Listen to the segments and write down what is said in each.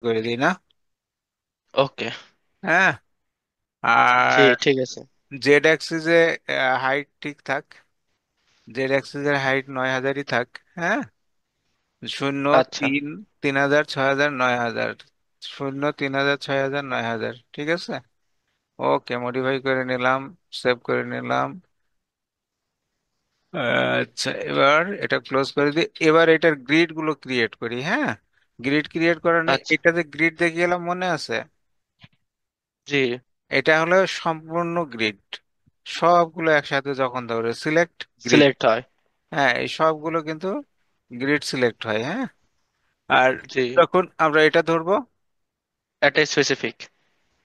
করে দিই না? ওকে। হ্যাঁ। জি, আর ঠিক আছে। জেড অ্যাক্সিসে হাইট ঠিক থাক। জেড অ্যাক্সিসের হাইট 9,000ই থাক। হ্যাঁ। শূন্য, আচ্ছা। 3, 3,000, 6,000, 9,000। শূন্য, 3,000, 6,000, 9,000, ঠিক আছে। ওকে, মডিফাই করে নিলাম, সেভ করে নিলাম। আচ্ছা, এবার এটা ক্লোজ করে দিই। এবার এটার গ্রিড গুলো ক্রিয়েট করি। হ্যাঁ, গ্রিড ক্রিয়েট করার নেই, আচ্ছা। এটাতে গ্রিড দেখে গেলাম, মনে আছে? জি। এটা হলো সম্পূর্ণ গ্রিড, সবগুলো একসাথে যখন ধরে সিলেক্ট গ্রিড। সিলেক্ট হয়। হ্যাঁ, এই সবগুলো কিন্তু গ্রিড সিলেক্ট হয়। হ্যাঁ। আর জি। যখন আমরা এটা ধরবো, একটা স্পেসিফিক,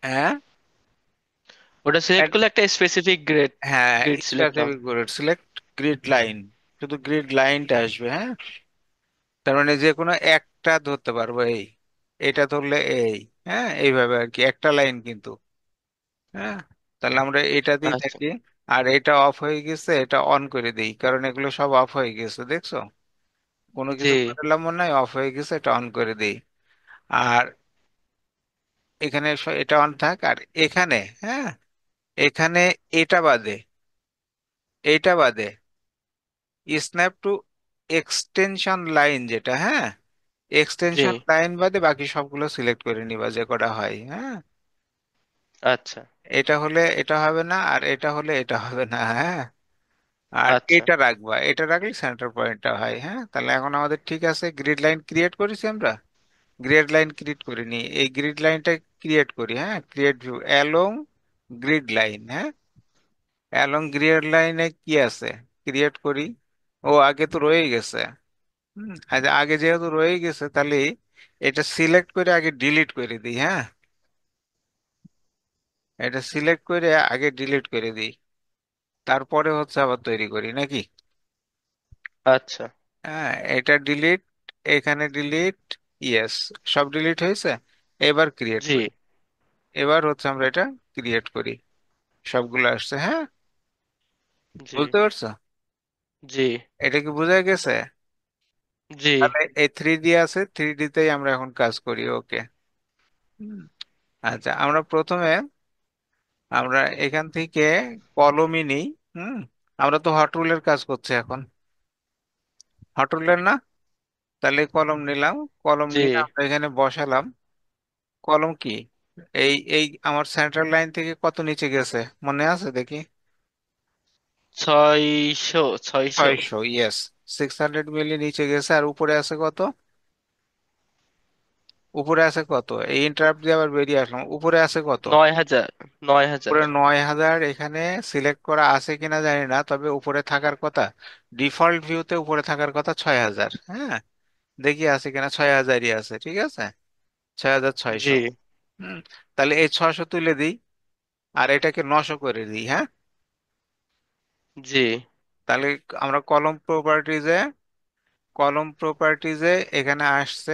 হ্যাঁ, ওটা সিলেক্ট এক- করলে একটা স্পেসিফিক গ্রেড হ্যাঁ, গ্রিড সিলেক্ট হয়। Specific grid select, grid line, শুধু গ্রিড লাইনটা আসবে। হ্যাঁ, তার মানে যে কোনো একটা ধরতে পারবো, এই এটা ধরলে এই, হ্যাঁ, এইভাবে আর কি, একটা লাইন কিন্তু। হ্যাঁ, তাহলে আমরা এটাতেই আচ্ছা। থাকি। আর এটা অফ হয়ে গেছে, এটা অন করে দিই, কারণ এগুলো সব অফ হয়ে গেছে, দেখছো? কোনো জি। কিছু করলাম মনে হয়, অফ হয়ে গেছে, এটা অন করে দিই। আর এখানে এটা অন থাক। আর এখানে, হ্যাঁ, এখানে এটা বাদে, এইটা বাদে স্ন্যাপ টু এক্সটেনশন লাইন যেটা, হ্যাঁ, জি। এক্সটেনশন লাইন বাদে বাকি সবগুলো সিলেক্ট করে নিবা, যে কটা হয়। হ্যাঁ, আচ্ছা। এটা হলে এটা হবে না, আর এটা হলে এটা হবে না। হ্যাঁ, আর আচ্ছা। এটা রাখবা, এটা রাখলে সেন্টার পয়েন্টটা হয়। হ্যাঁ, তাহলে এখন আমাদের ঠিক আছে, গ্রিড লাইন ক্রিয়েট করেছি আমরা। গ্রিড লাইন ক্রিয়েট করিনি, এই গ্রিড লাইনটা ক্রিয়েট করি। হ্যাঁ, create view along grid line. হ্যাঁ, অ্যালং গ্রিড লাইনে কি আছে, ক্রিয়েট করি। ও, আগে তো রয়ে গেছে। আচ্ছা, আগে যেহেতু রয়ে গেছে, তাহলে এটা সিলেক্ট করে আগে ডিলিট করে দিই। হ্যাঁ, এটা সিলেক্ট করে আগে ডিলিট করে দিই, তারপরে হচ্ছে আবার তৈরি করি নাকি? আচ্ছা। হ্যাঁ, এটা ডিলিট, এখানে ডিলিট, ইয়েস, সব ডিলিট হয়েছে। এবার ক্রিয়েট জি। করি। এবার হচ্ছে আমরা এটা ক্রিয়েট করি, সবগুলো আসছে। হ্যাঁ, জি। বুঝতে পারছো? জি। এটা কি বোঝা গেছে? জি। তাহলে এই 3D আছে, 3D তেই আমরা এখন কাজ করি। ওকে। আচ্ছা, আমরা প্রথমে আমরা এখান থেকে কলমই নিই। হুম, আমরা তো হট রুলের কাজ করছি এখন, হট রুলের না? তাহলে কলম নিলাম, কলম জি। নিয়ে আমরা এখানে বসালাম। কলম কি, এই এই আমার সেন্ট্রাল লাইন থেকে কত নিচে গেছে, মনে আছে দেখি? 600, 600। 600, ইয়েস। 600 মিলি নিচে গেছে, আর উপরে আছে কত? উপরে আছে কত? এই ইন্টারাপ্ট দিয়ে আবার বেরিয়ে আসলাম, উপরে আছে কত? 9,000। 9,000। উপরে 9,000, এখানে সিলেক্ট করা আছে কিনা জানি না, তবে উপরে থাকার কথা। ডিফল্ট ভিউতে উপরে থাকার কথা 6,000। হ্যাঁ, দেখি আছে কিনা, 6,000ই আছে, ঠিক আছে। 6,600। জি। হুম, তাহলে এই 600 তুলে দিই, আর এটাকে 900 করে দিই। হ্যাঁ, জি। তাহলে আমরা কলম প্রপার্টিজে এখানে আসছে,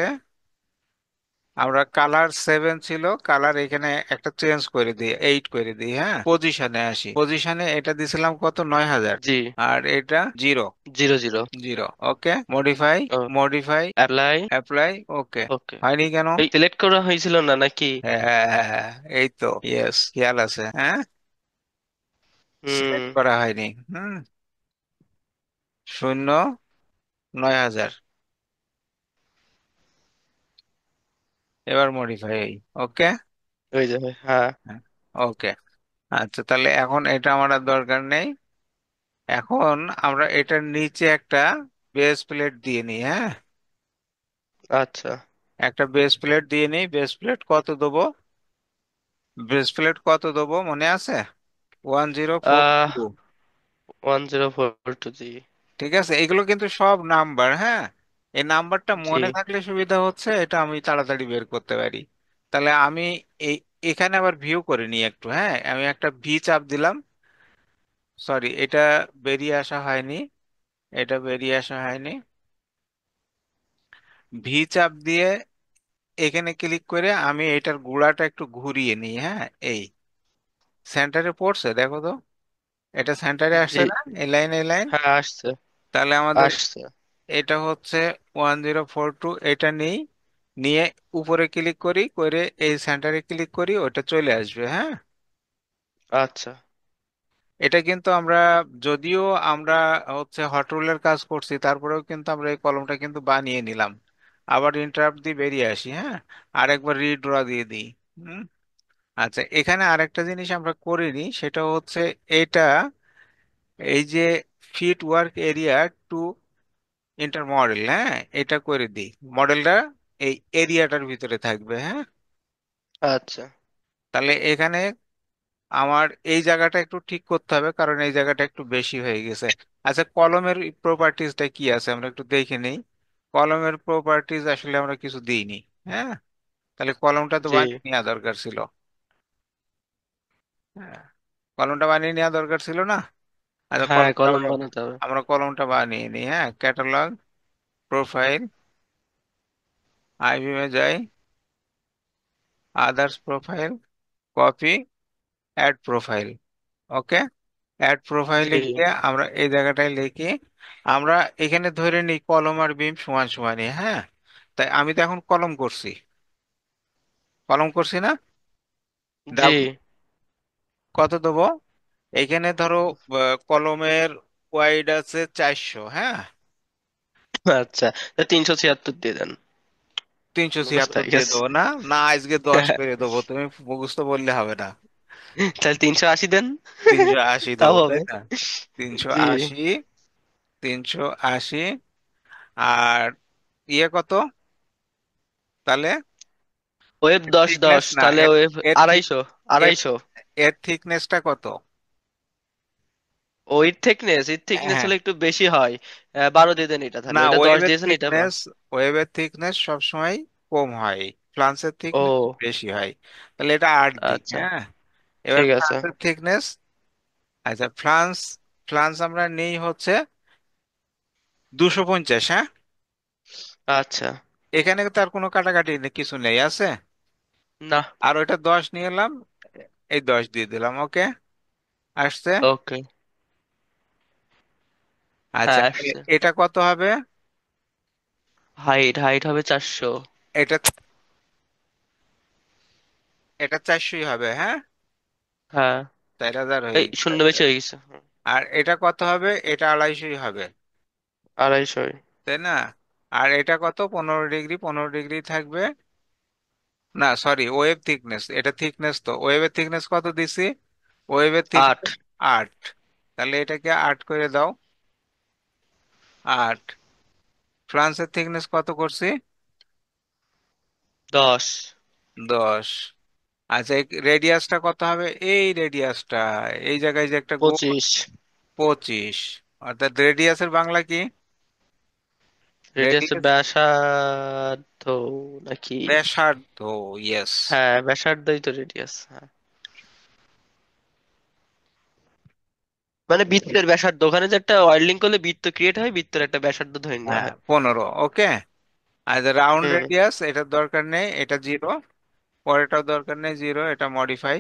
আমরা কালার 7 ছিল, কালার এখানে একটা চেঞ্জ করে দিই, 8 করে দিই। হ্যাঁ, পজিশনে আসি, পজিশনে এটা দিছিলাম কত, 9,000। জি। আর এটা জিরো, 0, 0। জিরো। ওকে, মডিফাই, ও। Modify, apply. Apply. Okay, okay. হয়নি কেন? এই সিলেক্ট করা হয়েছিল না নাকি? হ্যাঁ, হ্যাঁ, হ্যাঁ, হ্যাঁ, এই তো, ইয়েস, খেয়াল আছে। হ্যাঁ, সিলেক্ট হুম। করা হয়নি। হুম, শূন্য, 9,000। এবার মডিফাই, ওকে। হয়ে যাবে, হ্যাঁ। ওকে, আচ্ছা, তাহলে এখন এটা আমার আর দরকার নেই। এখন আমরা এটার নিচে একটা বেস প্লেট দিয়ে নিই। হ্যাঁ, আচ্ছা। একটা বেস প্লেট দিয়ে নিই। বেস প্লেট কত দেবো? বেস প্লেট কত দেবো মনে আছে? 1042। 1042, জি। ঠিক আছে, এগুলো কিন্তু সব নাম্বার। হ্যাঁ, এই নাম্বারটা জি। মনে থাকলে সুবিধা হচ্ছে, এটা আমি তাড়াতাড়ি বের করতে পারি। তাহলে আমি এই এখানে আবার ভিউ করে নিই একটু। হ্যাঁ, আমি একটা ভি চাপ দিলাম। সরি, এটা বেরিয়ে আসা হয়নি, এটা বেরিয়ে আসা হয়নি। ভি চাপ দিয়ে এখানে ক্লিক করে আমি এটার গুড়াটা একটু ঘুরিয়ে নিই। হ্যাঁ, এই সেন্টারে পড়ছে, দেখো তো, এটা সেন্টারে জি। আসছে না, এই লাইন, এই লাইন। হ্যাঁ, আসছে। তাহলে আমাদের আসছে। এটা হচ্ছে 1042, এটা নেই, নিয়ে উপরে ক্লিক করি, করে এই সেন্টারে ক্লিক করি, ওটা চলে আসবে, হ্যাঁ। আচ্ছা। এটা কিন্তু আমরা, যদিও আমরা হচ্ছে হট রুলের কাজ করছি, তারপরেও কিন্তু আমরা এই কলমটা কিন্তু বানিয়ে নিলাম। আবার ইন্টারাপ্ট দিয়ে বেরিয়ে আসি, হ্যাঁ। আর একবার রিড্র দিয়ে দিই। হুম। আচ্ছা, এখানে আরেকটা জিনিস আমরা করিনি, সেটা হচ্ছে এটা, এই যে fit work area to inter model, হ্যাঁ, এটা করে দিই। মডেলটা এই এরিয়াটার ভিতরে থাকবে, হ্যাঁ। আচ্ছা। তাহলে এখানে আমার এই জায়গাটা একটু ঠিক করতে হবে, কারণ এই জায়গাটা একটু বেশি হয়ে গেছে। আচ্ছা, কলমের প্রপার্টিজটা কি আছে আমরা একটু দেখে নেই। কলমের প্রপার্টিজ আসলে আমরা কিছু দিইনি, হ্যাঁ। তাহলে কলমটা তো জি। বানিয়ে নেওয়া দরকার ছিল। হ্যাঁ, কলমটা বানিয়ে নেওয়া দরকার ছিল না। আচ্ছা, হ্যাঁ, কলমটা কলম আমরা বানাতে হবে। আমরা কলমটা বানিয়ে নিই, হ্যাঁ। ক্যাটালগ, প্রোফাইল, আইবিএম এ যাই, others profile, copy, add profile. Okay, add প্রোফাইলে জি। গিয়ে আমরা এই জায়গাটায় লিখি। আমরা এখানে ধরে নিই কলম আর বিম সমান সমানই, হ্যাঁ। তাই আমি তো এখন কলম করছি, কলম করছি না। জি। দাও, কত দেবো? এখানে ধরো কলমের ওয়াইড আছে 400, হ্যাঁ। আচ্ছা, তা 376 দিয়ে দেন। তিনশো মুখস্থ ছিয়াত্তর হয়ে দিয়ে গেছে। দেবো না? না, আজকে 10 করে দেবো, তুমি মুখস্থ বললে হবে না। তাহলে 380 দেন। 380 তাও দেবো, তাই হবে। না? তিনশো জি। আশি 380। আর ইয়ে কত তাহলে? ওয়েব 10 থিকনেস 10, না, তাহলে এর ওয়েব এর ঠিক 250 এর 250। এর থিকনেসটা কত? ও এর থিকনেস হ্যাঁ, হলে একটু বেশি হয়। 12 দিয়ে দেন এটা, তাহলে না, ওটা 10 ওয়েবের দিয়েছেন এটা থিকনেস, সবসময় কম হয়, ফ্লান্সের থিকনেস ও বেশি হয়। তাহলে এটা 8 দিই, আচ্ছা, হ্যাঁ। এবার ঠিক আছে। ফ্লান্সের থিকনেস, আচ্ছা, ফ্লান্স ফ্লান্স আমরা নেই হচ্ছে 250, হ্যাঁ। আচ্ছা। এখানে তার কোনো কাটাকাটি কিছু নেই, আছে। না। আর ওইটা 10 নিয়ে এলাম, এই 10 দিয়ে দিলাম, ওকে, আসছে। ওকে। আচ্ছা, হ্যাঁ, তাহলে আসছে। এটা কত হবে? হাইট হাইট হবে 400। এটা এটা 400 হবে, হ্যাঁ। হ্যাঁ। 4000 হয়ে এই গেছে। শূন্য বেশি হয়ে গেছে। আর এটা কত হবে? এটা 250 হবে, 250। তাই না? আর এটা কত? 15 ডিগ্রি, 15 ডিগ্রি থাকবে। না, সরি, ওয়েভ থিকনেস, এটা থিকনেস, তো ওয়েভের থিকনেস কত দিছি? ওয়েভের 8। থিকনেস 8। তাহলে এটাকে 8 করে দাও, 8। ফ্রান্সের থিকনেস কত করছি? 10। 10। আচ্ছা, রেডিয়াসটা কত হবে? এই রেডিয়াসটা, এই জায়গায় যে একটা গোল, 25। 25। অর্থাৎ রেডিয়াসের বাংলা কি? রেডিয়াসের রেডিয়াস, ব্যাসার্ধ নাকি? ব্যাসার্ধ, ইয়েস। হ্যাঁ, ব্যাসার্ধই তো রেডিয়াস, হ্যাঁ। মানে বৃত্তের ব্যাসার্ধ, ওখানে যে একটা ওয়ার্ল্ডিং করলে বৃত্ত ক্রিয়েট হয়, বৃত্তের একটা ব্যাসার্ধ ধরে নেওয়া হ্যাঁ, হয়। 15, ওকে। আর রাউন্ড হুম। রেডিয়াস, এটার দরকার নেই, এটা 0। পরেরটাও দরকার নেই, 0, এটা মডিফাই,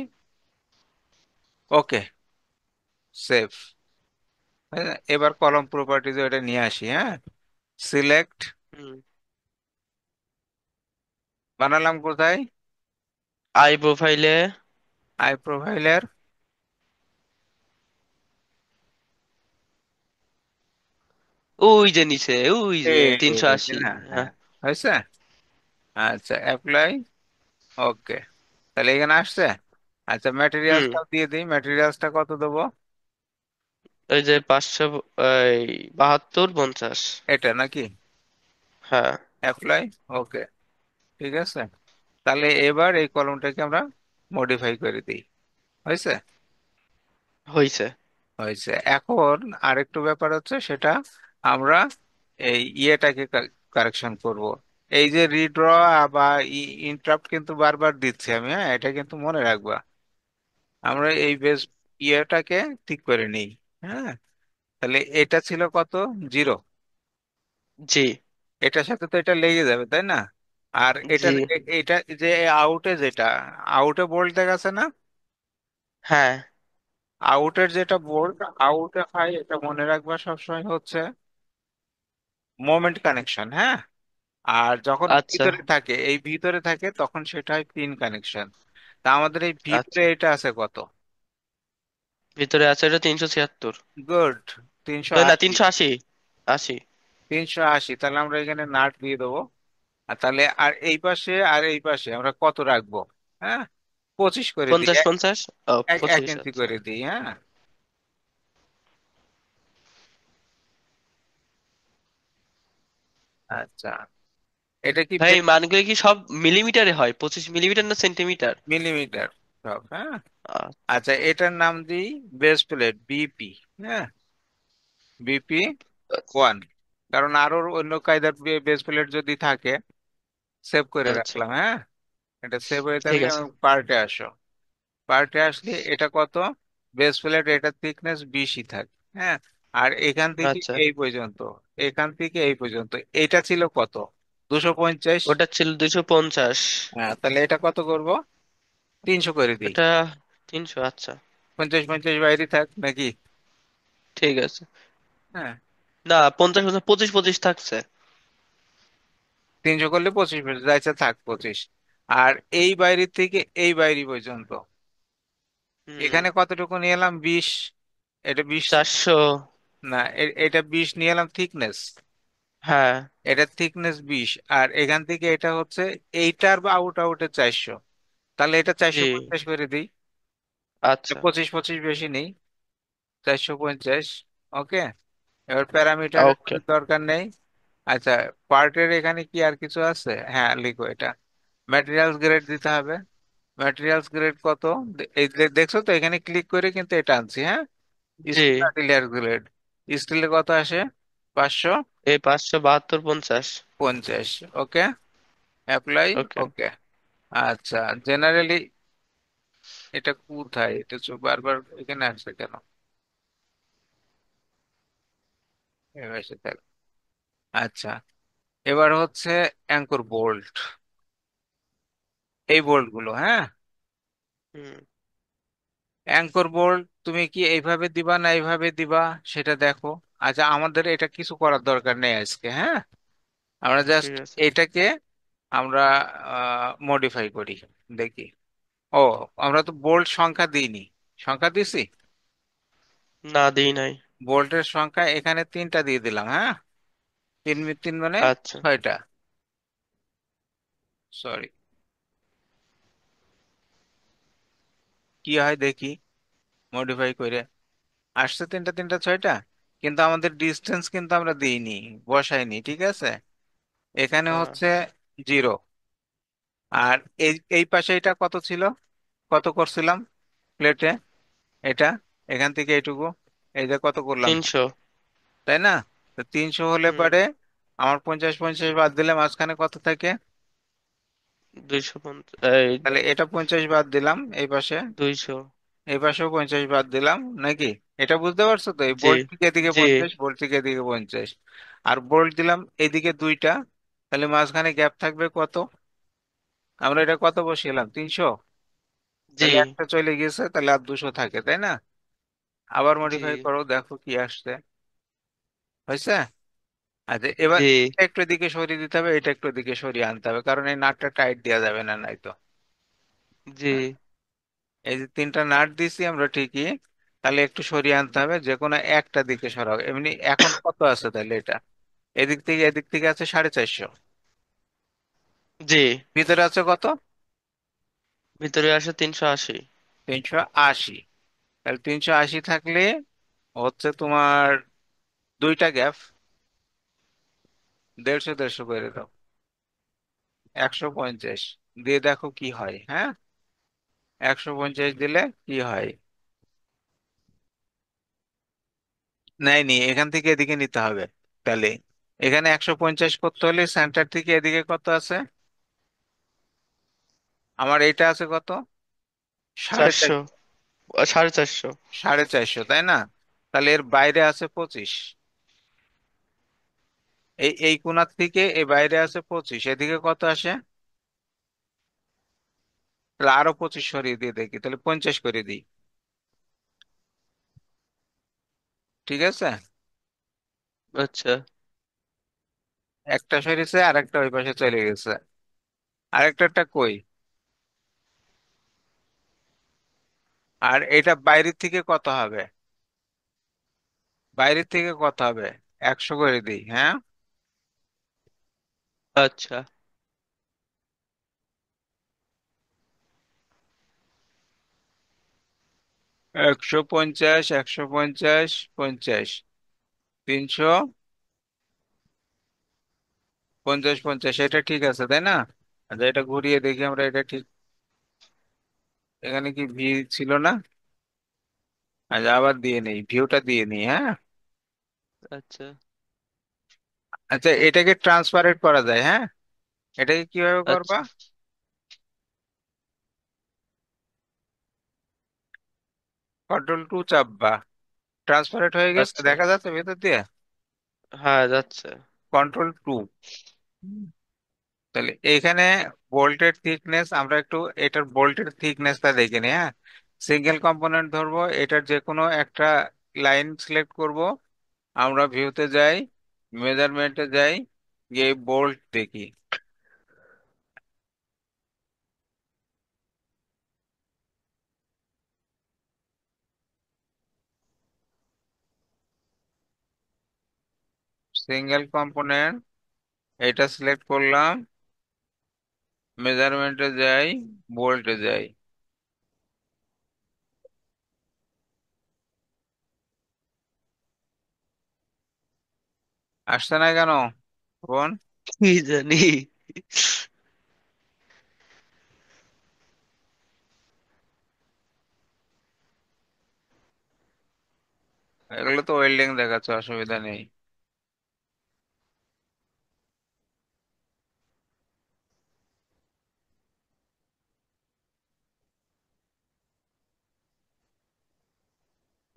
ওকে, সেভ। এবার কলম প্রপার্টিজ এটা নিয়ে আসি, হ্যাঁ। সিলেক্ট, হুম। বানালাম কোথায়? আই প্রোফাইলে। আই প্রোফাইলের, ওই যে নিচে, ওই যে তিনশো এই যে আশি না, হ্যাঁ। হ্যাঁ, হয়েছে। আচ্ছা, অ্যাপ্লাই, ওকে। তাহলে এখানে আসছে। আচ্ছা, হুম। ম্যাটেরিয়ালসটা দিয়ে দিই, ম্যাটেরিয়ালসটা কত দেবো? ওই যে 500, এই 72 50। এটা নাকি? হ্যাঁ। অ্যাপ্লাই, ওকে, ঠিক আছে। তাহলে এবার এই কলমটাকে আমরা মডিফাই করে দিই, হয়েছে। হইছে। হয়েছে। এখন আরেকটু ব্যাপার হচ্ছে, সেটা আমরা এই ইয়েটাকে কারেকশন করব। এই যে রিড্র বা ইন্টারাপ্ট কিন্তু বারবার দিচ্ছি আমি, হ্যাঁ, এটা কিন্তু মনে রাখবা। আমরা এই বেস ইয়েটাকে ঠিক করে নিই, হ্যাঁ। তাহলে এটা ছিল কত? 0। জি। এটার সাথে তো এটা লেগে যাবে, তাই না? আর জি। এটার এটা যে আউটে, যেটা আউটে বোল্ট দেখা আছে না? হ্যাঁ। আউটের যেটা বোল্ট আউটে হয়, এটা মনে রাখবা সবসময় হচ্ছে মোমেন্ট কানেকশন, হ্যাঁ। আর যখন আচ্ছা ভিতরে থাকে, এই ভিতরে থাকে, তখন সেটা হয় পিন কানেকশন। তা আমাদের এই ভিতরে আচ্ছা। এটা আছে কত? ভিতরে আছে এটা 376। গুড, তিনশো না, আশি 380। 80। 380, তাহলে আমরা এখানে নাট দিয়ে দেবো। আর তাহলে আর এই পাশে আর এই পাশে আমরা কত রাখবো? হ্যাঁ, 25 করে দিই, 50 50। ও, এক 25। ইঞ্চি আচ্ছা। করে দিই, হ্যাঁ। আচ্ছা, এটা কি ভাই এই মানগুলো কি সব মিলিমিটারে হয়? 25 মিলিমিটার না সেন্টিমিটার? মিলিমিটার সব? হ্যাঁ। আ- আচ্ছা, এটার নাম দিই বেস প্লেট, বিপি। হ্যাঁ, বিপি ওয়ান। কারণ আরো অন্য কায়দার বেস প্লেট যদি থাকে, সেভ করে আচ্ছা, রাখলাম, হ্যাঁ। এটা সেভ হয়ে ঠিক থাকলে আছে। পার্টে আসো। পার্টে আসলে এটা কত? বেস প্লেট এটা থিকনেস 20ই থাকে, হ্যাঁ। আর এখান থেকে আচ্ছা, এই পর্যন্ত, এখান থেকে এই পর্যন্ত এটা ছিল কত? 250। ওটা ছিল 250। হ্যাঁ, তাহলে এটা কত করব? 300 করে দিই। এটা 300। আচ্ছা, 50 50 বাইরে থাক নাকি? ঠিক আছে। হ্যাঁ, না, 50 50, 25 25 থাকছে। 300 করলে 25 বেড়ে যাচ্ছে, থাক 25। আর এই বাইরে থেকে এই বাইরে পর্যন্ত হুম। এখানে কতটুকু নিয়ে এলাম? 20। এটা 20। 400। না, এটা 20 নিয়ে এলাম থিকনেস। হ্যাঁ। এটা থিকনেস 20। আর এখান থেকে এটা হচ্ছে এইটার বা আউট আউটে 400। তাহলে এটা জি। 450 করে দিই। আচ্ছা। 25 25 বেশি নেই, 450। ওকে। এবার প্যারামিটারের ওকে। দরকার নেই। আচ্ছা, পার্টের এখানে কি আর কিছু আছে? হ্যাঁ, লিখো এটা। ম্যাটেরিয়ালস গ্রেড দিতে হবে। ম্যাটেরিয়ালস গ্রেড কত? এই দেখছো তো, এখানে ক্লিক করে কিন্তু এটা আনছি, হ্যাঁ। জি। Steel artillery grade. স্টিলে কত আসে? 550। এই 572 50। Okay, apply. ওকে। ওকে। আচ্ছা, জেনারেলি এটা কোথায়? এটা বারবার এখানে আসছে কেন? এবার এসে থাক। আচ্ছা, এবার হচ্ছে অ্যাঙ্কর বোল্ট, এই বোল্ট গুলো, হ্যাঁ। হুম। অ্যাঙ্কর বোল্ট তুমি কি এইভাবে দিবা না এইভাবে দিবা, সেটা দেখো। আচ্ছা, আমাদের এটা কিছু করার দরকার নেই আজকে, হ্যাঁ। আমরা জাস্ট ঠিক আছে। এটাকে আমরা মডিফাই করি, দেখি। ও, আমরা তো বোল্ট সংখ্যা দিইনি। সংখ্যা দিছি? না, দিই নাই। বোল্টের সংখ্যা এখানে 3টা দিয়ে দিলাম, হ্যাঁ। তিন তিন মানে আচ্ছা। 6টা। সরি, কি হয় দেখি মডিফাই করে। আসছে 3টা 3টা 6টা, কিন্তু আমাদের ডিস্টেন্স কিন্তু আমরা দিইনি, বসাইনি, ঠিক আছে। এখানে হ্যাঁ। হচ্ছে 0। আর এই এই পাশে এটা কত ছিল? কত করছিলাম প্লেটে? এটা এখান থেকে এইটুকু, এই যে কত করলাম, 300। তাই না? তো 300 হলে হুম। পারে আমার 50 50 বাদ দিলে মাঝখানে কত থাকে? 250। এই তাহলে এটা 50 বাদ দিলাম এই পাশে, 200। এই পাশেও 50 বাদ দিলাম নাকি? এটা বুঝতে পারছো তো? এই জি। বোল্ট থেকে এদিকে জি। 50, বোল্ট থেকে এদিকে 50। আর বোল্ট দিলাম এইদিকে 2টা। তাহলে মাঝখানে গ্যাপ থাকবে কত? আমরা এটা কত বসিয়েলাম? 300। জি। তাহলে একটা চলে গেছে, তাহলে আর 200 থাকে, তাই না? আবার জি। মডিফাই করো, দেখো কি আসছে। হয়েছে? আচ্ছা, এবার জি। এটা একটু এদিকে সরিয়ে দিতে হবে, এটা একটু এদিকে সরিয়ে আনতে হবে, কারণ এই নাটটা টাইট দেওয়া যাবে না, নাই তো। জি। হ্যাঁ, এই যে 3টা নাট দিছি আমরা ঠিকই, তাহলে একটু সরিয়ে আনতে হবে, যে কোনো একটা দিকে সরাও। এমনি এখন কত আছে তাহলে এটা? এদিক থেকে এদিক থেকে আছে 450। জি। ভিতরে আছে কত? ভিতরে আসে 380। 380। তাহলে 380 থাকলে হচ্ছে তোমার 2টা গ্যাপ, 150 150 করে দাও। 150 দিয়ে দেখো কি হয়, হ্যাঁ। 150 দিলে কি হয়? নেয়নি, এখান থেকে এদিকে নিতে হবে। তাহলে এখানে 150 করতে হলে সেন্টার থেকে এদিকে কত আছে? আমার এইটা আছে কত? সাড়ে 400। চারশো 450। 450, তাই না? তাহলে এর বাইরে আছে 25। এই কোণার থেকে এই বাইরে আছে 25, এদিকে কত আসে? তাহলে আরো 25 সরিয়ে দিয়ে দেখি, তাহলে 50 করে দিই। ঠিক আছে। আচ্ছা। একটা সরিষে আরেকটা ওই পাশে চলে গেছে, আরেকটাটা কই? আর এটা বাইরের থেকে কত হবে? বাইরের থেকে কত হবে? 100 করে দিই, হ্যাঁ। আচ্ছা। 150, 150, 50, 350, 50, এটা ঠিক আছে তাই না? আচ্ছা, এটা ঘুরিয়ে দেখি আমরা, এটা ঠিক। এখানে কি ভি ছিল না? আচ্ছা, আবার দিয়ে নেই, ভিউটা দিয়ে নিই, হ্যাঁ। আচ্ছা। আচ্ছা, এটাকে ট্রান্সপারেন্ট করা যায়, হ্যাঁ। এটাকে কিভাবে করবা? আচ্ছা। কন্ট্রোল 2 চাপবা, ট্রান্সপারেন্ট হয়ে গেছে, আচ্ছা। দেখা যাচ্ছে ভেতর দিয়ে। হ্যাঁ, যাচ্ছে। কন্ট্রোল 2। তাহলে এইখানে বোল্টের থিকনেস আমরা একটু, এটার বোল্টের থিকনেসটা দেখে নিই, হ্যাঁ। সিঙ্গেল কম্পোনেন্ট ধরবো, এটার যে কোনো একটা লাইন সিলেক্ট করব, আমরা ভিউতে যাই, মেজারমেন্টে যাই, গিয়ে বোল্ট দেখি। সিঙ্গেল কম্পোনেন্ট, এটা সিলেক্ট করলাম, মেজারমেন্টে যাই, বোল্টে যাই। আসছে না কেন বোন? কি জানি। এগুলো তো ওয়েল্ডিং দেখাচ্ছে, অসুবিধা নেই।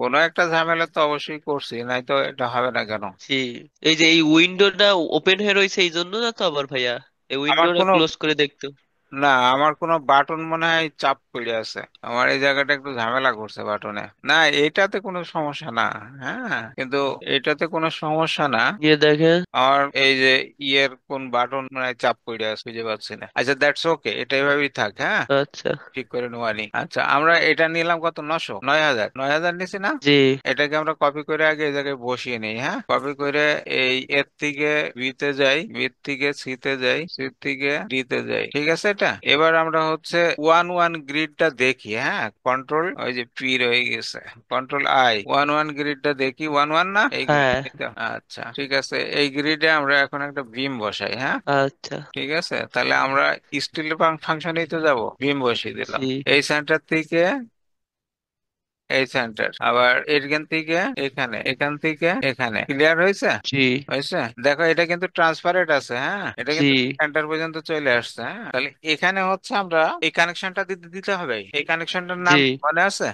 কোনো একটা ঝামেলা তো অবশ্যই করছি, নাই তো এটা হবে না কেন? জি। এই যে এই উইন্ডোটা ওপেন হয়ে রয়েছে এই জন্য না তো আবার ভাইয়া? এই আমার উইন্ডোটা কোনো, ক্লোজ করে দেখতো। না, আমার কোনো বাটন মনে হয় চাপ পড়ে আছে। আমার এই জায়গাটা একটু ঝামেলা করছে বাটনে। না, এটাতে কোনো সমস্যা না। হ্যাঁ, কিন্তু এটাতে কোনো সমস্যা না। গিয়ে দেখে। আমার এই যে ইয়ের কোন বাটন মানে চাপ পড়ে আছে, খুঁজে পাচ্ছি না। আচ্ছা, দ্যাটস ওকে, এটা এভাবেই থাক, হ্যাঁ। আচ্ছা। ঠিক করে নেওয়ানি। আচ্ছা, আমরা এটা নিলাম কত, 900, 9000, 9000 নিছি না? জি। এটাকে আমরা কপি করে আগে এই জায়গায় বসিয়ে নিই, হ্যাঁ। কপি করে এই এর থেকে বিতে যাই, বির থেকে সিতে যাই, সি থেকে ডিতে যাই, ঠিক আছে। এটা এবার আমরা হচ্ছে 1 1 গ্রিডটা দেখি, হ্যাঁ। কন্ট্রোল, ওই যে পি রয়ে গেছে, কন্ট্রোল 1 1 গ্রিডটা দেখি, 1 1 না এই হ্যাঁ। গ্রিড। আচ্ছা, ঠিক আছে, এই গ্রিডে আমরা এখন একটা বিম বসাই, হ্যাঁ। আচ্ছা। ঠিক আছে, তাহলে আমরা স্টিল ফাংশনেই তো যাব, বিম বসিয়ে দিলাম। জি। এই সেন্টার থেকে এই সেন্টার, আবার এখান থেকে এখানে, এখান থেকে এখানে, ক্লিয়ার হয়েছে? জি। হয়েছে, দেখো এটা কিন্তু ট্রান্সপারেন্ট আছে, হ্যাঁ। এটা জি। কিন্তু সেন্টার পর্যন্ত চলে আসছে, হ্যাঁ। তাহলে এখানে হচ্ছে আমরা এই কানেকশনটা দিতে দিতে হবে। এই কানেকশনটার জি। নাম কি মনে আছে?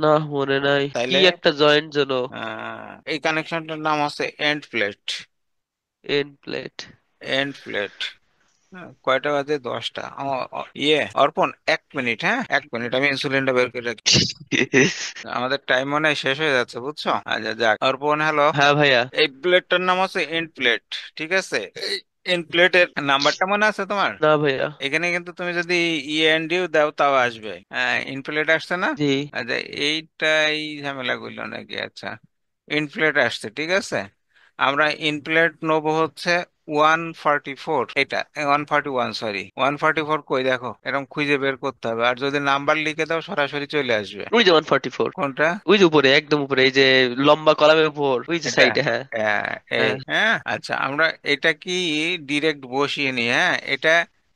না, মনে নাই কি তাইলে একটা জয়েন্ট যেন। এই কানেকশনটার নাম হচ্ছে end plate. End plate. End plate. হ্যাঁ, কয়টা বাজে? 10টা। ইয়ে অর্পণ, 1 মিনিট, হ্যাঁ, 1 মিনিট, আমি ইনসুলিনটা বের করে রাখি। আমাদের টাইম মনে হয় শেষ হয়ে যাচ্ছে, বুঝছো? আচ্ছা, যাক, অর্পণ, হ্যালো। হ্যাঁ ভাইয়া। এই প্লেটটার নাম হচ্ছে এন্ড প্লেট, ঠিক আছে। এই এন্ড প্লেটের নাম্বারটা মনে আছে তোমার? না ভাইয়া। এখানে কিন্তু তুমি যদি ইএনডিও দাও তাও আসবে, হ্যাঁ। ইনফ্লেট আসছে না? জি। আচ্ছা, এইটাই ঝামেলা করলো নাকি? আচ্ছা, ইনফ্লেট আসছে, ঠিক আছে। আমরা ইনফ্লেট নেবো হচ্ছে 144, এটা 141, সরি, 144 কই দেখো, এরকম খুঁজে বের করতে হবে, আর যদি নাম্বার লিখে দাও সরাসরি চলে আসবে। ওই যে 144। কোনটা? ওই যে উপরে, একদম উপরে, এই যে লম্বা কলামের উপর, ওই যে এটা, সাইডে। হ্যাঁ। এই, হ্যাঁ। হ্যাঁ। আচ্ছা, আমরা এটা কি ডিরেক্ট বসিয়ে নিই, হ্যাঁ। এটা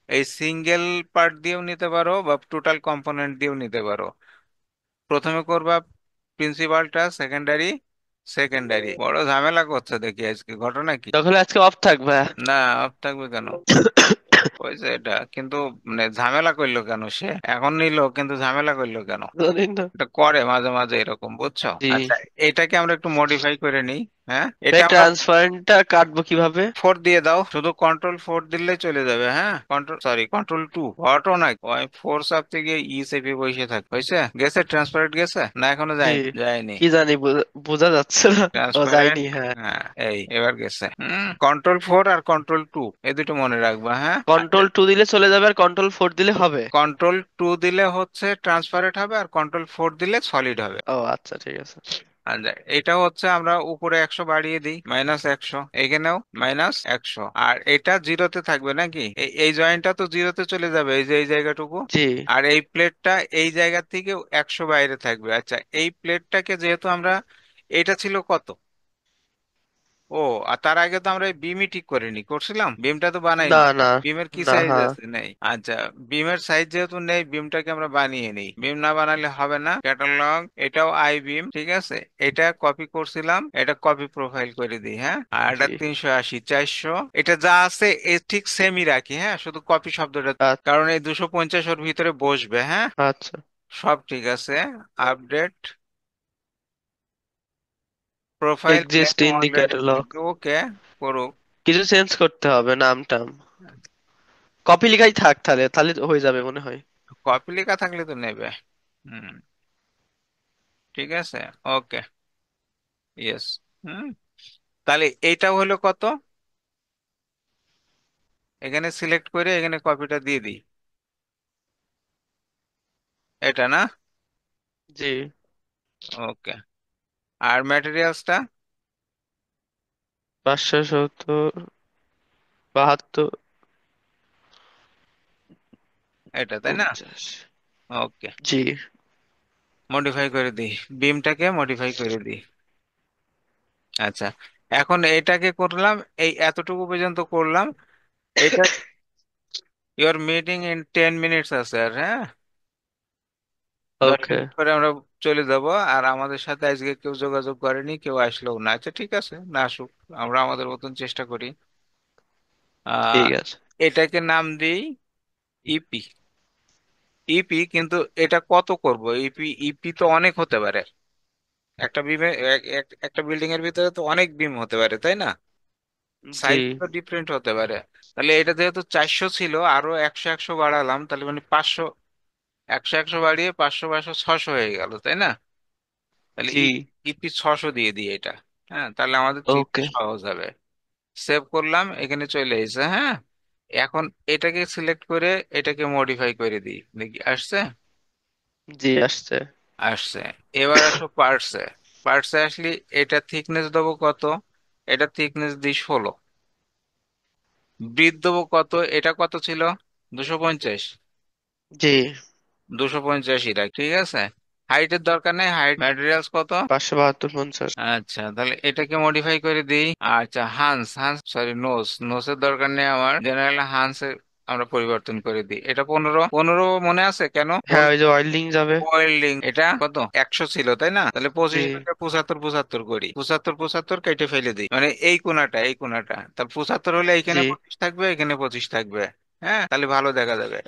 এই সিঙ্গেল পার্ট দিয়েও নিতে পারো বা টোটাল কম্পোনেন্ট দিয়েও নিতে পারো। প্রথমে করবা প্রিন্সিপালটা, সেকেন্ডারি, সেকেন্ডারি। বড় ঝামেলা করছে দেখি আজকে, ঘটনা কি? তাহলে আজকে অফ থাক ভাইয়া। না, অফ থাকবে কেন? হয়েছে এটা কিন্তু, মানে ঝামেলা করলো কেন সে? এখন নিল কিন্তু ঝামেলা করলো কেন? জানি না। এটা করে মাঝে মাঝে এরকম, বুঝছো? জি। আচ্ছা, এটাকে আমরা একটু মডিফাই করে নিই। হ্যাঁ, ভাই এটা আমরা ট্রান্সপারেন্টটা কাটবো কিভাবে? 4 দিয়ে দাও, শুধু কন্ট্রোল 4 দিলে চলে যাবে। হ্যাঁ, কন্ট্রোল 2 অটো না, ওই 4 চাপ থেকে ই চেপে বসে থাক, হয়েছে? গেছে ট্রান্সপারেন্ট গেছে না, এখনো জি, যায়নি? যায়নি কি জানি বোঝা যাচ্ছে না। ও ট্রান্সপারেন্ট। যায়নি, হ্যাঁ। হ্যাঁ, এই এবার গেছে। কন্ট্রোল 4 আর কন্ট্রোল 2, এই দুটো মনে রাখবা, হ্যাঁ। কন্ট্রোল 2 দিলে চলে যাবে আর কন্ট্রোল 4 দিলে হবে? কন্ট্রোল 2 দিলে হচ্ছে ট্রান্সপারেন্ট হবে, আর কন্ট্রোল 4 দিলে সলিড হবে। ও আচ্ছা, ঠিক আছে। আচ্ছা, এটা হচ্ছে আমরা উপরে 100 বাড়িয়ে দিই, -100, এখানেও -100, আর এটা জিরোতে থাকবে নাকি? এই জয়েন্টটা তো জিরোতে চলে যাবে, এই যে এই জায়গাটুকু। জি। আর এই প্লেটটা এই জায়গা থেকে 100 বাইরে থাকবে। আচ্ছা, এই প্লেটটাকে যেহেতু আমরা, এটা ছিল কত? ও, আর তার আগে তো আমরা এই বিমই ঠিক করিনি, করছিলাম? বিমটা তো না, বানাইনি। না, বিমের কি না, সাইজ হ্যাঁ। আছে? নেই। আচ্ছা, বিমের সাইজ যেহেতু নেই, বিমটাকে আমরা বানিয়ে নিই। বিম না বানালে হবে না। ক্যাটালগ, এটাও আই বিম, ঠিক আছে। এটা কপি করছিলাম, এটা কপি প্রোফাইল করে দিই, হ্যাঁ। আর এটা জি। 380, 400, এটা যা আছে এ ঠিক সেমই রাখি, হ্যাঁ, শুধু কপি শব্দটা, কারণ এই 250 ওর ভিতরে বসবে, হ্যাঁ। আচ্ছা। সব ঠিক আছে। Update profile exist in the already, catalogue. Okay, করুক। কিছু চেঞ্জ করতে হবে নাম টাম? কপি লেখাই থাক, তাহলে তাহলে হয়ে যাবে মনে হয়। কপি লেখা থাকলে তো নেবে। হুম, ঠিক আছে, ওকে, ইয়েস। হুম, তাহলে এইটা হলো কত? এখানে সিলেক্ট করে এখানে কপিটা দিয়ে দিই, এটা না? জি। ওকে, আর ম্যাটেরিয়ালসটা? 570, 72, এটা, তাই না? 49। ওকে, জি। মডিফাই করে দিই, বিমটাকে মডিফাই করে দিই। আচ্ছা, এখন এটাকে করলাম, এই এতটুকু পর্যন্ত করলাম। এটা, ইওর মিটিং ইন 10 মিনিটস আছে, আর হ্যাঁ, 10 মিনিট পরে আমরা চলে যাব। আর আমাদের সাথে আজকে কেউ যোগাযোগ করেনি, কেউ আসলেও না। আচ্ছা, ঠিক আছে, না আসুক, আমরা আমাদের মতন চেষ্টা করি। আহ ঠিক আছে। এটাকে নাম দিই ইপি। ইপি, কিন্তু এটা কত করব? ইপি, ইপি তো অনেক হতে পারে। একটা বিমে, একটা বিল্ডিং এর ভিতরে তো অনেক বিম হতে পারে, তাই না? জি। সাইজ তো ডিফারেন্ট হতে পারে। তাহলে এটা যেহেতু 400 ছিল, আরো 100 বাড়ালাম, তাহলে মানে 500, 100 বাড়িয়ে 500 600 হয়ে গেল, তাই না? তাহলে জি। ইপি 600 দিয়ে দিই এটা। হ্যাঁ, তাহলে আমাদের চিন্তা ওকে। সহজ হবে। সেভ করলাম, এখানে চলে এসেছে, হ্যাঁ। এখন এটাকে সিলেক্ট করে এটাকে মডিফাই করে দিই, দেখি আসছে। জি, আসছে। আসছে। এবার আসো পার্টসে। পার্টসে আসলে এটা থিকনেস দেবো কত? এটা থিকনেস দিই 16। ব্রিথ দেবো কত? এটা কত ছিল? 250। জি। 285 রাখ, ঠিক আছে। হাইটের দরকার নেই, হাইট ম্যাটেরিয়ালস কত? 572, 50। আচ্ছা, তাহলে এটাকে মডিফাই করে দিই। আচ্ছা, হান্স, হান্স সরি, নোসের দরকার নেই আমার, জেনারেল হান্স আমরা পরিবর্তন করে দিই। এটা 15, 15 মনে আছে কেন? হ্যাঁ, ওই যে ওয়েল্ডিং যাবে। ওয়েল্ডিং, এটা কত? 100 ছিল, তাই না? তাহলে জি। 25 থেকে 75, 75 করি, 75, 75 কেটে ফেলে দিই, মানে এই কোনাটা, এই কোনাটা। তাহলে 75 হলে জি। এখানে 25 থাকবে, এখানে 25 থাকবে। হ্যাঁ, তাহলে ভালো দেখা যাবে।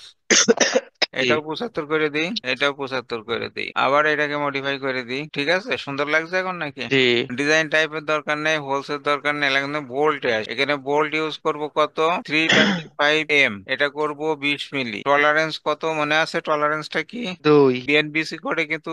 জি। এটাও 75 করে দিই, এটাও 75 করে দিই, আবার এটাকে মডিফাই করে দিই। ঠিক আছে, সুন্দর লাগছে এখন নাকি? জি। ডিজাইন টাইপের দরকার নেই, হোলসেল দরকার নেই, এখানে বোল্ট আছে। এখানে বোল্ট ইউজ করব কত? 325 এটা করব 20 মিলি। টলারেন্স কত মনে আছে? টলারেন্সটা কি? 2। বিএনবিসি করে কিন্তু,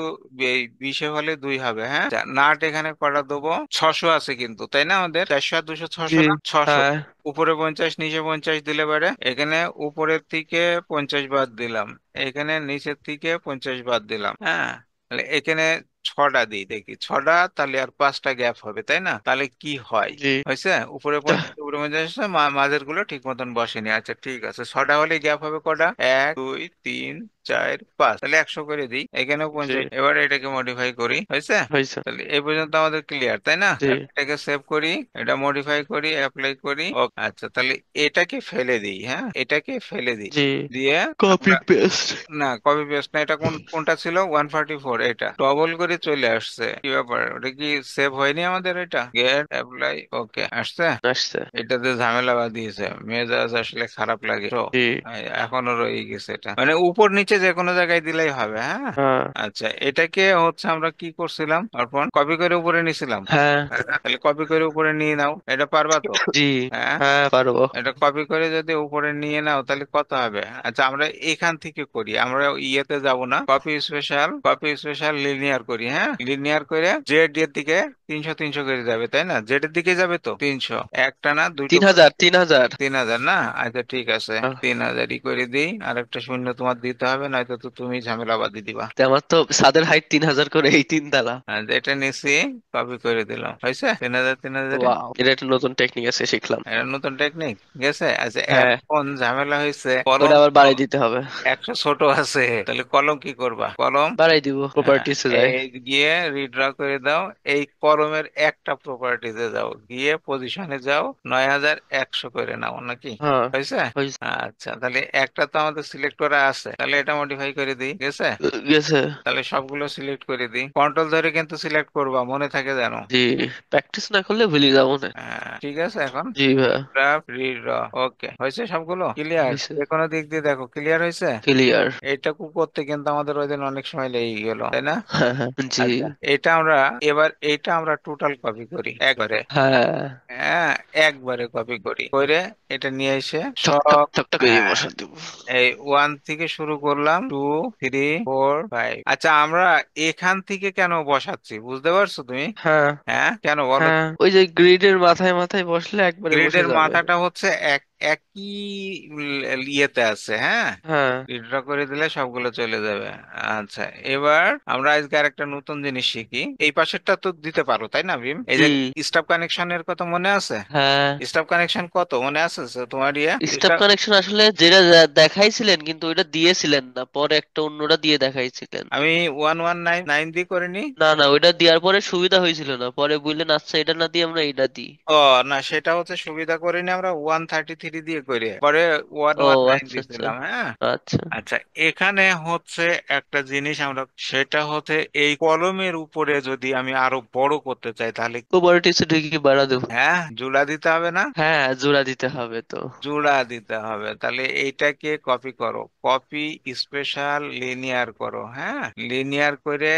এই 20 হলে 2 হবে, হ্যাঁ। নাট এখানে কটা দেবো? 600 আছে কিন্তু, তাই না? আমাদের 400 আর 200, জি। 600 না? 600। হ্যাঁ। উপরে 50, নিচে 50 দিলে পারে। এখানে উপরের থেকে 50 বাদ দিলাম, এখানে নিচের থেকে 50 বাদ দিলাম, হ্যাঁ। তাহলে এখানে 6টা দিই, দেখি 6টা, তাহলে আর 5টা গ্যাপ হবে, তাই না? তাহলে কি হয়? জি। হয়েছে? উপরে 50, উপরে 50 আসছে, মাঝের গুলো ঠিক মতন বসেনি। আচ্ছা, ঠিক আছে, 6টা হলে গ্যাপ হবে কটা? 1 2 3 4 5, তাহলে 100 করে দিই, এখানেও জি। 50। এবার এটাকে মডিফাই করি, হয়েছে? হয়েছে। তাহলে এই পর্যন্ত আমাদের ক্লিয়ার, তাই না? জি। এটাকে সেভ করি, এটা মডিফাই করি, অ্যাপ্লাই করি, ওকে। আচ্ছা, তাহলে এটাকে ফেলে দিই, হ্যাঁ, এটাকে ফেলে দিই। জি। দিয়ে কপি আমরা, পেস্ট। না, কপি পেস্ট না, এটা কোনটা ছিল? 144, এটা ডবল করে চলে আসছে, কি ব্যাপার, ওটা কি সেভ হয়নি আমাদের? এটা গেট অ্যাপ্লাই, ওকে আসছে। আসছে। এটাতে ঝামেলা বাঁধিয়েছে, মেজাজ আসলে খারাপ লাগে তো। জি। এখনো রয়ে গেছে এটা, মানে উপর নিচে যে কোনো জায়গায় দিলেই হবে, হ্যাঁ। হ্যাঁ। আচ্ছা, এটাকে হচ্ছে আমরা কি করছিলাম, অর্পণ কপি করে উপরে নিছিলাম। হ্যাঁ। তাহলে কপি করে উপরে নিয়ে নাও, এটা পারবা তো? জি। হ্যাঁ, হ্যাঁ, পারবো। এটা কপি করে যদি উপরে নিয়ে নাও তাহলে কত হবে? আচ্ছা, আমরা এখান থেকে করি, আমরা ইয়েতে যাব না, কপি স্পেশাল লিনিয়ার করি, হ্যাঁ। লিনিয়ার করে জেড এর দিকে 300 300 করে যাবে, তাই না? জেড এর দিকে যাবে তো 300, একটা না দুইটো করে। 3000, 3000। 3000 না? আচ্ছা ঠিক আছে, 3000ই করে দিই, আর একটা শূন্য তোমার দিতে হবে, নয়তো তো তুমি ঝামেলা বাঁধিয়ে দিবা। আমার তো ছাদের হাইট 3000 করে, এই 3 তলা। আর এটা নিছি, কপি করে দিলাম, হয়েছে 3000 3000। ওয়াও, এটা একটা নতুন টেকনিক আছে, শিখলাম। এটা নতুন টেকনিক গেছে। আচ্ছা, হ্যাঁ। এখন ঝামেলা হয়েছে, ওটা কলম আবার তো বাড়াই দিতে হবে। 100 ছোট আছে, তাহলে কলম কি করবা? কলম, বাড়াই দিব, হ্যাঁ, প্রপার্টিসে যায়। এই গিয়ে রিড্র করে দাও, এই কলমের একটা প্রপার্টিতে যাও, গিয়ে পজিশনে যাও, 9100 করে নাও নাকি? হ্যাঁ। হয়েছে। হইছে। আচ্ছা, তাহলে একটা তো আমাদের সিলেক্ট করা আছে, তাহলে এটা মডিফাই করে দিই, গেছে। গেছে। তাহলে সবগুলো সিলেক্ট করে দিই, কন্ট্রোল ধরে কিন্তু সিলেক্ট করবা, মনে থাকে জানো। জি। প্র্যাকটিস না করলে ভুলে যাবো না। ঠিক আছে, এখন জি ভাইয়া। গ্রাফ রিড, ওকে হয়েছে, সবগুলো ক্লিয়ার, হয়েছে। যে কোনো দিক দিয়ে দেখো ক্লিয়ার হয়েছে। ক্লিয়ার। এইটাকু করতে কিন্তু আমাদের ওই দিন অনেক সময় লেগে গেল, তাই না? হ্যাঁ, হ্যাঁ। জি। আচ্ছা, এটা আমরা টোটাল কপি করি একবারে, হ্যাঁ। হ্যাঁ, একবারে কপি করি করে এটা নিয়ে এসে ঠক ঠক সব, ঠক ঠক এই হ্যাঁ, বসা দিব। এই 1 থেকে শুরু করলাম, 2 3 4 5। আচ্ছা, আমরা এখান থেকে কেন বসাচ্ছি বুঝতে পারছো তুমি? হ্যাঁ। হ্যাঁ, কেন বলো? হ্যাঁ, ওই যে গ্রিডের মাথায় মাথায় বসলে একবারে বসে গ্রিডের যাবে। মাথাটা হচ্ছে একই ইয়েতে আছে, হ্যাঁ। হ্যাঁ। ড্র করে দিলে সবগুলো চলে যাবে। আচ্ছা, এবার আমরা আজকে আর একটা নতুন জিনিস শিখি, এই পাশেরটা তো দিতে পারো তাই না ভীম? এই জি। যে স্টাফ কানেকশনের কথা মনে আছে? হ্যাঁ। স্টাফ কানেকশন কত মনে আছে তোমার? স্টেপ কানেকশন আসলে যেটা দেখাইছিলেন, কিন্তু ওইটা দিয়েছিলেন না, পরে একটা অন্যটা দিয়ে দেখাইছিলেন। আমি 1199 দিয়ে করিনি। না না, ওইটা দেওয়ার পরে সুবিধা হয়েছিল না, পরে বললেন আচ্ছা এটা না দিয়ে আমরা এটা দিই। ও না, সেটা হচ্ছে সুবিধা করিনি, আমরা 133 দিয়ে করি, পরে ওয়ান ও ওয়ান নাইন আচ্ছা আচ্ছা। দিয়েছিলাম, হ্যাঁ। আচ্ছা। আচ্ছা, এখানে হচ্ছে একটা জিনিস আমরা, সেটা হচ্ছে এই কলমের উপরে যদি আমি আরো বড় করতে চাই তাহলে, কোপারেটিভস ঢুকিয়ে বাড়া দেবো। হ্যাঁ, জুলা দিতে হবে না? হ্যাঁ, জোড়া দিতে হবে তো। জোড়া দিতে হবে, তাহলে এইটাকে কপি করো, কপি স্পেশাল লিনিয়ার করো, হ্যাঁ। লিনিয়ার করে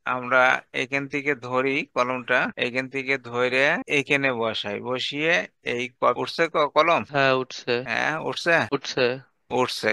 আমরা এখান থেকে ধরি কলমটা, এখান থেকে ধরে এইখানে বসাই, বসিয়ে এই উঠছে কলম, হ্যাঁ, উঠছে। হ্যাঁ উঠছে, উঠছে। উঠছে।